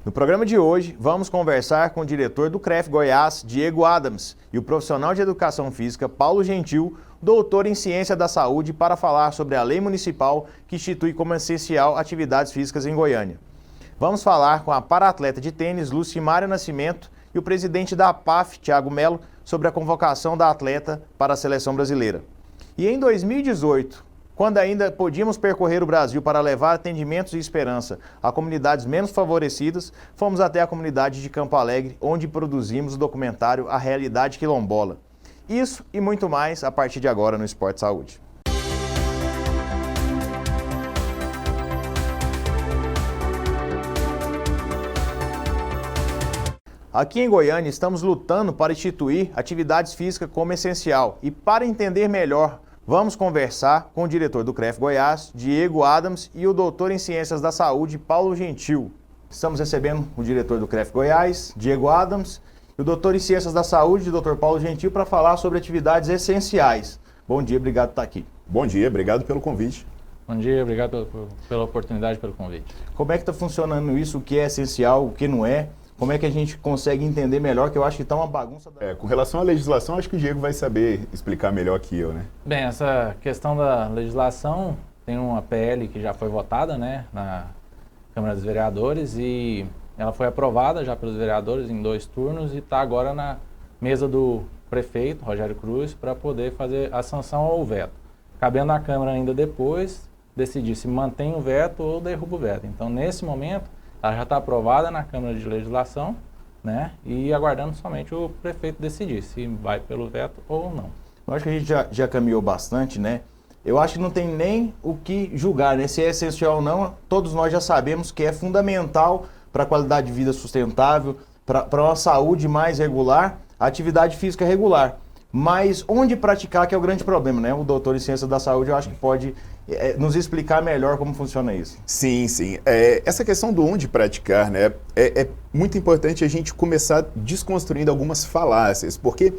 No programa de hoje, vamos conversar com o diretor do CREF Goiás, Diego Adams, e o profissional de Educação Física, Paulo Gentil, doutor em Ciência da Saúde, para falar sobre a lei municipal que institui como essencial atividades físicas em Goiânia. Vamos falar com a para-atleta de tênis, Lucimária Nascimento, e o presidente da APAF, Thiago Melo, sobre a convocação da atleta para a seleção brasileira. E em 2018, quando ainda podíamos percorrer o Brasil para levar atendimentos e esperança a comunidades menos favorecidas, fomos até a comunidade de Campo Alegre, onde produzimos o documentário A Realidade Quilombola. Isso e muito mais a partir de agora no Esporte Saúde. Aqui em Goiânia estamos lutando para instituir atividades físicas como essencial e para entender melhor, vamos conversar com o diretor do CREF Goiás, Diego Adams, e o doutor em Ciências da Saúde, Paulo Gentil. Estamos recebendo o diretor do CREF Goiás, Diego Adams, e o doutor em Ciências da Saúde, doutor Paulo Gentil, para falar sobre atividades essenciais. Bom dia, obrigado por estar aqui. Bom dia, obrigado pelo convite. Bom dia, obrigado pela oportunidade, pelo convite. Como é que está funcionando isso, o que é essencial, o que não é? Como é que a gente consegue entender melhor, que eu acho que está uma bagunça... Com relação à legislação, acho que o Diego vai saber explicar melhor que eu, né? Bem, essa questão da legislação, tem uma PL que já foi votada, né, na Câmara dos Vereadores, e ela foi aprovada já pelos vereadores em 2 turnos e está agora na mesa do prefeito, Rogério Cruz, para poder fazer a sanção ou o veto. Cabendo à Câmara ainda depois decidir se mantém o veto ou derruba o veto. Então, nesse momento, ela já está aprovada na Câmara de Legislação, né? E aguardando somente o prefeito decidir se vai pelo veto ou não. Eu acho que a gente já caminhou bastante, né? Eu acho que não tem nem o que julgar, né? Se é essencial ou não, todos nós já sabemos que é fundamental para a qualidade de vida sustentável, para uma saúde mais regular, a atividade física regular. Mas onde praticar que é o grande problema, né? O doutor em Ciência da Saúde, eu acho que pode nos explicar melhor como funciona isso. Sim. Essa questão do onde praticar, né? É muito importante a gente começar desconstruindo algumas falácias, porque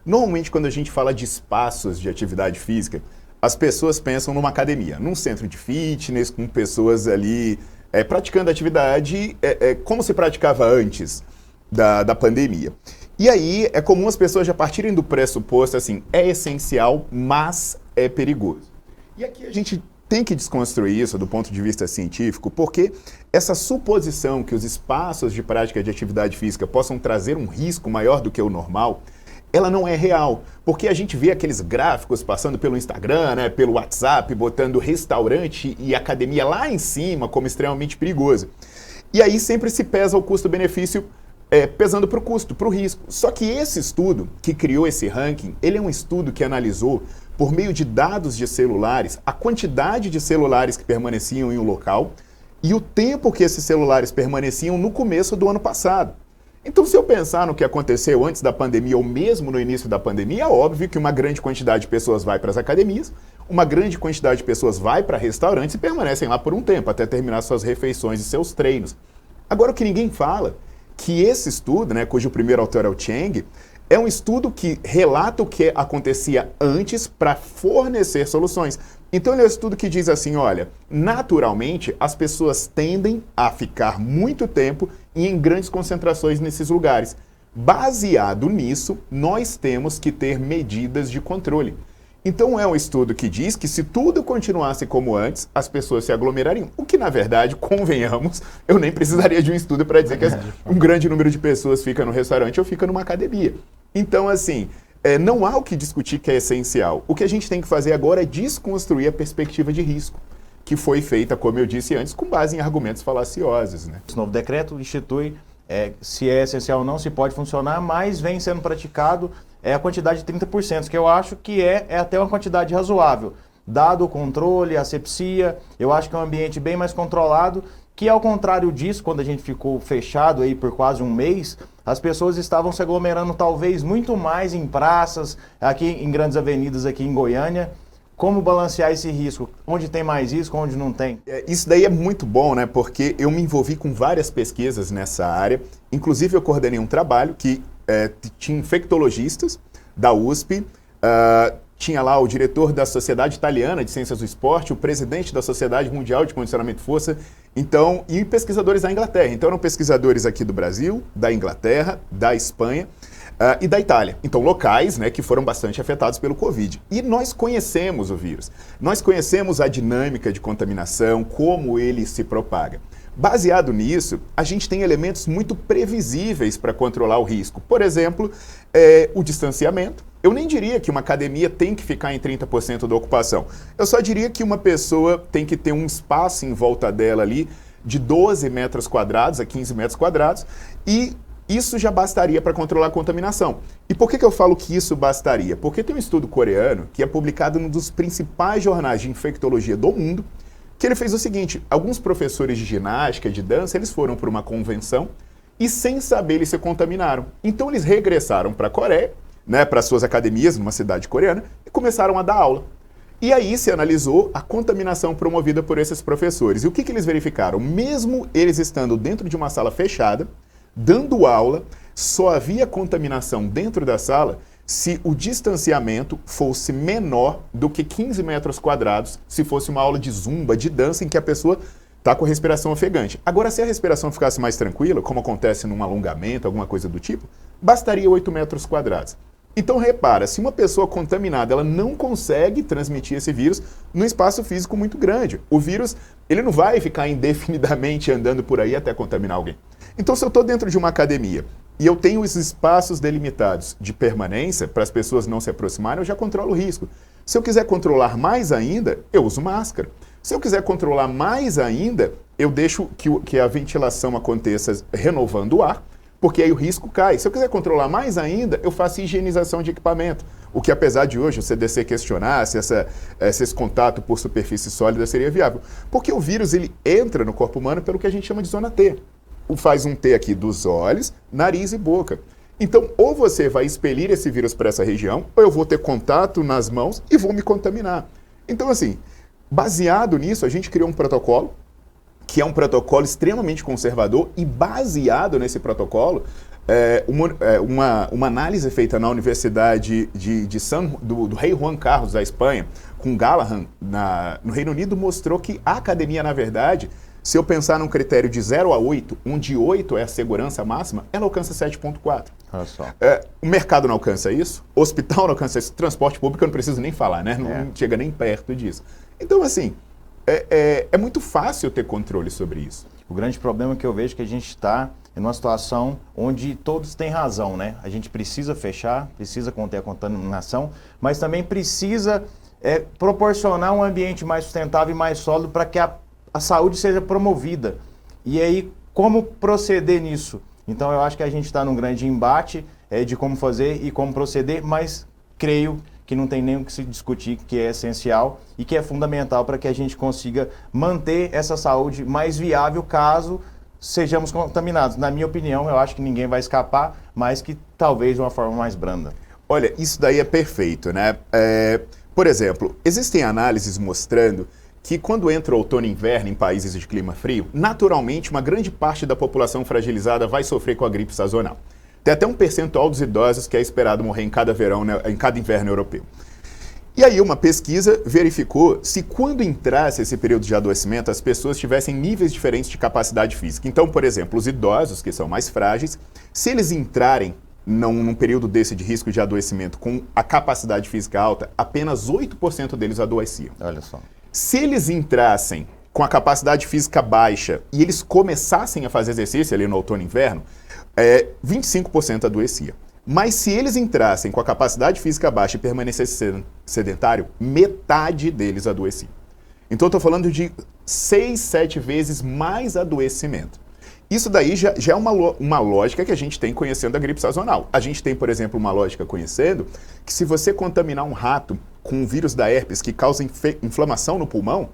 normalmente quando a gente fala de espaços de atividade física, as pessoas pensam numa academia, num centro de fitness, com pessoas ali praticando atividade como se praticava antes da pandemia. E aí é comum as pessoas já partirem do pressuposto assim, é essencial, mas é perigoso. E aqui a gente tem que desconstruir isso do ponto de vista científico, porque essa suposição que os espaços de prática de atividade física possam trazer um risco maior do que o normal, ela não é real. Porque a gente vê aqueles gráficos passando pelo Instagram, né, pelo WhatsApp, botando restaurante e academia lá em cima como extremamente perigoso. E aí sempre se pesa o custo-benefício pesando para o custo, para o risco. Só que esse estudo que criou esse ranking, ele é um estudo que analisou, por meio de dados de celulares, a quantidade de celulares que permaneciam em um local e o tempo que esses celulares permaneciam no começo do ano passado. Então, se eu pensar no que aconteceu antes da pandemia ou mesmo no início da pandemia, é óbvio que uma grande quantidade de pessoas vai para as academias, uma grande quantidade de pessoas vai para restaurantes e permanecem lá por um tempo, até terminar suas refeições e seus treinos. Agora, o que ninguém fala que esse estudo, né, cujo primeiro autor é o Cheng, é um estudo que relata o que acontecia antes para fornecer soluções. Então ele é um estudo que diz assim, olha, naturalmente as pessoas tendem a ficar muito tempo e em grandes concentrações nesses lugares. Baseado nisso, nós temos que ter medidas de controle. Então é um estudo que diz que se tudo continuasse como antes, as pessoas se aglomerariam. O que, na verdade, convenhamos, eu nem precisaria de um estudo para dizer que um grande número de pessoas fica no restaurante ou fica numa academia. Então, assim, não há o que discutir que é essencial. O que a gente tem que fazer agora é desconstruir a perspectiva de risco, que foi feita, como eu disse antes, com base em argumentos falaciosos, né? Esse novo decreto institui se é essencial ou não, se pode funcionar, mas vem sendo praticado a quantidade de 30%, que eu acho que é até uma quantidade razoável. Dado o controle, a asepsia, eu acho que é um ambiente bem mais controlado, que ao contrário disso, quando a gente ficou fechado aí por quase um mês, as pessoas estavam se aglomerando talvez muito mais em praças, aqui em grandes avenidas aqui em Goiânia. Como balancear esse risco? Onde tem mais risco, onde não tem? Isso daí é muito bom, né? Porque eu me envolvi com várias pesquisas nessa área. Inclusive, eu coordenei um trabalho que tinha infectologistas da USP, tinha lá o diretor da Sociedade Italiana de Ciências do Esporte, o presidente da Sociedade Mundial de Condicionamento de Força, então, e pesquisadores da Inglaterra. Então eram pesquisadores aqui do Brasil, da Inglaterra, da Espanha e da Itália. Então locais, né, que foram bastante afetados pelo Covid. E nós conhecemos o vírus, nós conhecemos a dinâmica de contaminação, como ele se propaga. Baseado nisso, a gente tem elementos muito previsíveis para controlar o risco. Por exemplo, o distanciamento. Eu nem diria que uma academia tem que ficar em 30% da ocupação. Eu só diria que uma pessoa tem que ter um espaço em volta dela ali de 12 metros quadrados a 15 metros quadrados e isso já bastaria para controlar a contaminação. E por que eu falo que isso bastaria? Porque tem um estudo coreano que é publicado num dos principais jornais de infectologia do mundo, que ele fez o seguinte: alguns professores de ginástica, de dança, eles foram para uma convenção e sem saber eles se contaminaram. Então eles regressaram para a Coreia, né, para suas academias, numa cidade coreana, e começaram a dar aula. E aí se analisou a contaminação promovida por esses professores. E o que eles verificaram? Mesmo eles estando dentro de uma sala fechada, dando aula, só havia contaminação dentro da sala se o distanciamento fosse menor do que 15 metros quadrados, se fosse uma aula de zumba, de dança, em que a pessoa está com a respiração ofegante. Agora, se a respiração ficasse mais tranquila, como acontece num alongamento, alguma coisa do tipo, bastaria 8 metros quadrados. Então, repara, se uma pessoa contaminada, ela não consegue transmitir esse vírus num espaço físico muito grande. O vírus, ele não vai ficar indefinidamente andando por aí até contaminar alguém. Então, se eu estou dentro de uma academia e eu tenho os espaços delimitados de permanência para as pessoas não se aproximarem, eu já controlo o risco. Se eu quiser controlar mais ainda, eu uso máscara. Se eu quiser controlar mais ainda, eu deixo que a ventilação aconteça renovando o ar, porque aí o risco cai. Se eu quiser controlar mais ainda, eu faço higienização de equipamento. O que, apesar de hoje o CDC questionar se esse contato por superfície sólida seria viável. Porque o vírus ele entra no corpo humano pelo que a gente chama de zona T. Faz um T aqui dos olhos, nariz e boca. Então, ou você vai expelir esse vírus para essa região, ou eu vou ter contato nas mãos e vou me contaminar. Então, assim, baseado nisso, a gente criou um protocolo, que é um protocolo extremamente conservador, e baseado nesse protocolo, uma análise feita na Universidade do Rei Juan Carlos, da Espanha, com Galahad, no Reino Unido, mostrou que a academia, na verdade, se eu pensar num critério de 0 a 8, onde 8 é a segurança máxima, ela alcança 7,4. Olha só. O mercado não alcança isso, o hospital não alcança isso, transporte público eu não preciso nem falar, né? Não chega nem perto disso. Então, assim, é muito fácil ter controle sobre isso. O grande problema que eu vejo é que a gente está em uma situação onde todos têm razão, né? A gente precisa fechar, precisa conter a contaminação, mas também precisa proporcionar um ambiente mais sustentável e mais sólido para que a saúde seja promovida. E aí, como proceder nisso? Então, eu acho que a gente está num grande embate de como fazer e como proceder, mas creio que não tem nem o que se discutir, que é essencial e que é fundamental para que a gente consiga manter essa saúde mais viável caso sejamos contaminados. Na minha opinião, eu acho que ninguém vai escapar, mas que talvez de uma forma mais branda. Olha, isso daí é perfeito, né? Por exemplo, existem análises mostrando que quando entra o outono e inverno em países de clima frio, naturalmente uma grande parte da população fragilizada vai sofrer com a gripe sazonal. Tem até um percentual dos idosos que é esperado morrer em cada verão, né, em cada inverno europeu. E aí uma pesquisa verificou se quando entrasse esse período de adoecimento, as pessoas tivessem níveis diferentes de capacidade física. Então, por exemplo, os idosos, que são mais frágeis, se eles entrarem num período desse de risco de adoecimento com a capacidade física alta, apenas 8% deles adoeciam. Olha só. Se eles entrassem com a capacidade física baixa e eles começassem a fazer exercício ali no outono e inverno, 25% adoecia. Mas se eles entrassem com a capacidade física baixa e permanecessem sedentário, metade deles adoeciam. Então eu estou falando de 6, 7 vezes mais adoecimento. Isso daí já é uma lógica que a gente tem conhecendo a gripe sazonal. A gente tem, por exemplo, uma lógica conhecendo que se você contaminar um rato com o vírus da herpes que causa inflamação no pulmão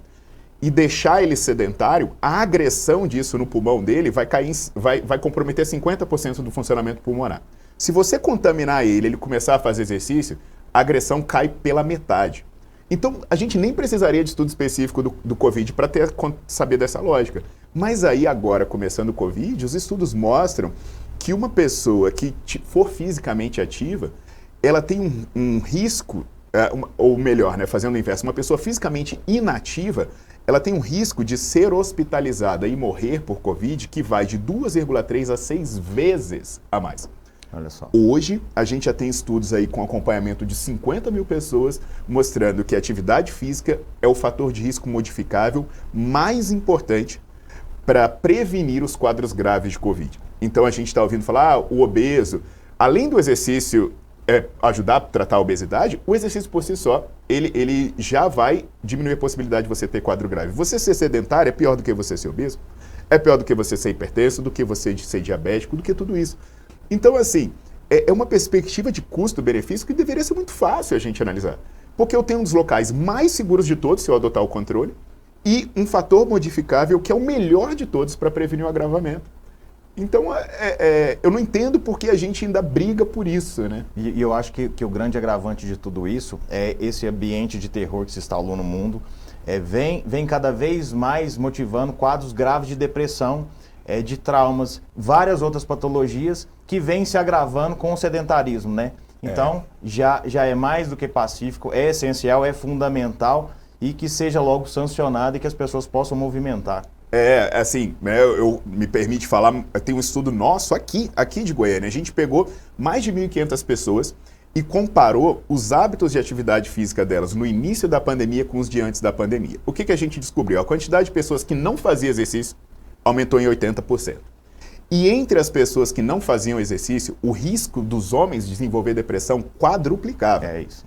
e deixar ele sedentário, a agressão disso no pulmão dele vai comprometer 50% do funcionamento pulmonar. Se você contaminar ele começar a fazer exercício, a agressão cai pela metade. Então, a gente nem precisaria de estudo específico do Covid para saber dessa lógica. Mas aí agora, começando o Covid, os estudos mostram que uma pessoa que for fisicamente ativa, ela tem um risco ou melhor, né, fazendo o inverso, uma pessoa fisicamente inativa, ela tem um risco de ser hospitalizada e morrer por Covid que vai de 2,3 a 6 vezes a mais. Olha só. Hoje, a gente já tem estudos aí com acompanhamento de 50 mil pessoas mostrando que a atividade física é o fator de risco modificável mais importante para prevenir os quadros graves de Covid. Então, a gente está ouvindo falar, o obeso, além do exercício ajudar a tratar a obesidade, o exercício por si só, ele já vai diminuir a possibilidade de você ter quadro grave. Você ser sedentário é pior do que você ser obeso, é pior do que você ser hipertenso, do que você ser diabético, do que tudo isso. Então, assim, é uma perspectiva de custo-benefício que deveria ser muito fácil a gente analisar. Porque eu tenho um dos locais mais seguros de todos, se eu adotar o controle, e um fator modificável que é o melhor de todos para prevenir o agravamento. Então, eu não entendo porque a gente ainda briga por isso, né? E eu acho que o grande agravante de tudo isso é esse ambiente de terror que se instalou no mundo. Vem cada vez mais motivando quadros graves de depressão, de traumas, várias outras patologias que vêm se agravando com o sedentarismo, né? Então, já é mais do que pacífico, é essencial, é fundamental e que seja logo sancionado e que as pessoas possam movimentar. Assim, né, eu me permite falar, tem um estudo nosso aqui de Goiânia. A gente pegou mais de 1.500 pessoas e comparou os hábitos de atividade física delas no início da pandemia com os de antes da pandemia. O que a gente descobriu? A quantidade de pessoas que não faziam exercício aumentou em 80%. E entre as pessoas que não faziam exercício, o risco dos homens de desenvolver depressão quadruplicava. É isso.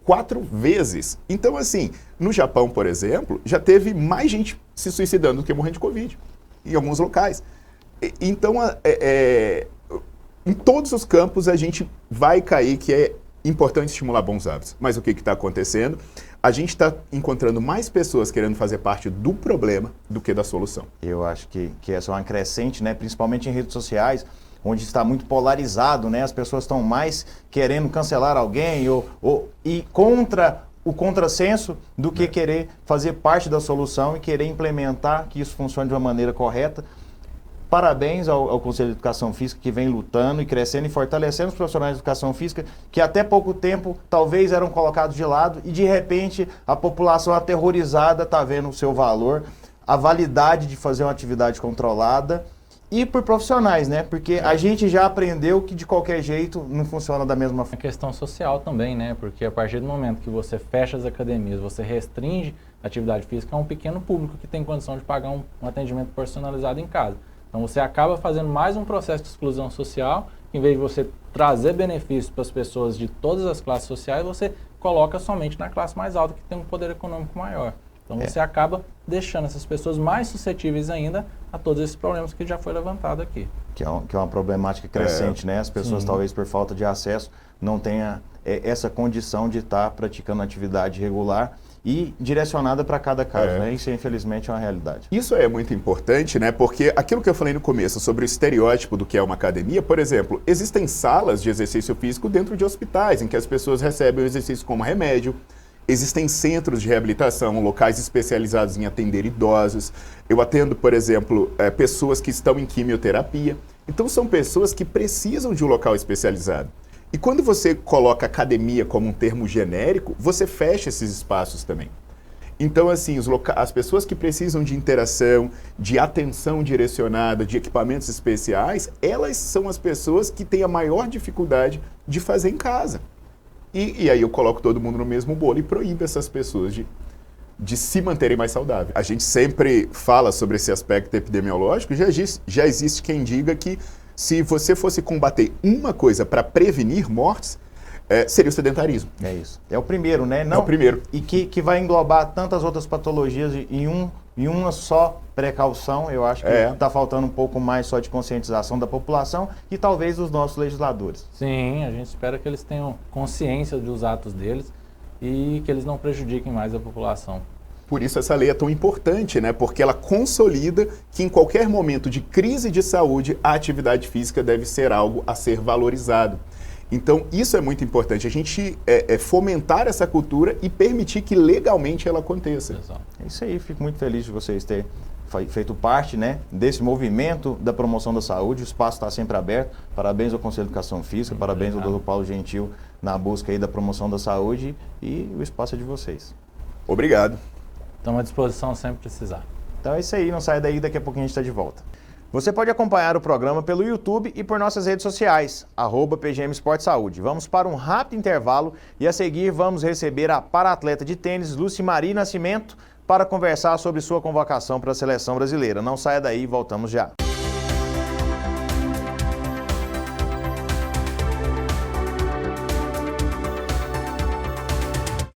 4 vezes. Então, assim, no Japão, por exemplo, já teve mais gente se suicidando do que morrendo de Covid, em alguns locais. Então, em todos os campos a gente vai cair que é importante estimular bons hábitos. Mas o que está acontecendo? A gente está encontrando mais pessoas querendo fazer parte do problema do que da solução. Eu acho que essa é uma crescente, né? Principalmente em redes sociais, onde está muito polarizado, né? As pessoas estão mais querendo cancelar alguém e contra o contrassenso do que querer fazer parte da solução e querer implementar que isso funcione de uma maneira correta. Parabéns ao Conselho de Educação Física que vem lutando e crescendo e fortalecendo os profissionais de educação física que até pouco tempo talvez eram colocados de lado e de repente a população aterrorizada está vendo o seu valor, a validade de fazer uma atividade controlada e por profissionais, né? Porque a gente já aprendeu que de qualquer jeito não funciona da mesma forma. É questão social também, né? Porque a partir do momento que você fecha as academias, você restringe a atividade física a um pequeno público que tem condição de pagar um atendimento personalizado em casa. Então você acaba fazendo mais um processo de exclusão social, em vez de você trazer benefícios para as pessoas de todas as classes sociais, você coloca somente na classe mais alta, que tem um poder econômico maior. Então você acaba deixando essas pessoas mais suscetíveis ainda a todos esses problemas que já foi levantado aqui. Que é uma problemática crescente, né? As pessoas talvez por falta de acesso não tenham essa condição de estar praticando atividade regular e direcionada para cada caso, né? Isso infelizmente é uma realidade. Isso é muito importante, né? Porque aquilo que eu falei no começo sobre o estereótipo do que é uma academia, por exemplo, existem salas de exercício físico dentro de hospitais em que as pessoas recebem o exercício como remédio. Existem centros de reabilitação, locais especializados em atender idosos. Eu atendo, por exemplo, pessoas que estão em quimioterapia. Então são pessoas que precisam de um local especializado. E quando você coloca academia como um termo genérico, você fecha esses espaços também. Então, assim, as pessoas que precisam de interação, de atenção direcionada, de equipamentos especiais, elas são as pessoas que têm a maior dificuldade de fazer em casa. E aí eu coloco todo mundo no mesmo bolo e proíbo essas pessoas de se manterem mais saudáveis. A gente sempre fala sobre esse aspecto epidemiológico, já existe quem diga que se você fosse combater uma coisa para prevenir mortes, seria o sedentarismo. É isso. É o primeiro, né? É o primeiro. E que vai englobar tantas outras patologias em uma só precaução. Eu acho que está faltando um pouco mais só de conscientização da população e talvez dos nossos legisladores. Sim, a gente espera que eles tenham consciência dos atos deles e que eles não prejudiquem mais a população. Por isso essa lei é tão importante, né? Porque ela consolida que em qualquer momento de crise de saúde, a atividade física deve ser algo a ser valorizado. Então, isso é muito importante, a gente fomentar essa cultura e permitir que legalmente ela aconteça. Exato. É isso aí, fico muito feliz de vocês terem feito parte, né, desse movimento da promoção da saúde. O espaço está sempre aberto. Parabéns ao Conselho de Educação Física, parabéns ao Dr. Paulo Gentil na busca aí da promoção da saúde e o espaço é de vocês. Obrigado. Estamos à disposição sempre que precisar. Então é isso aí, não sai daí, daqui a pouquinho a gente está de volta. Você pode acompanhar o programa pelo YouTube e por nossas redes sociais, @PGM Esporte Saúde. Vamos para um rápido intervalo e a seguir vamos receber a para-atleta de tênis Lucimari Nascimento para conversar sobre sua convocação para a seleção brasileira. Não saia daí, voltamos já.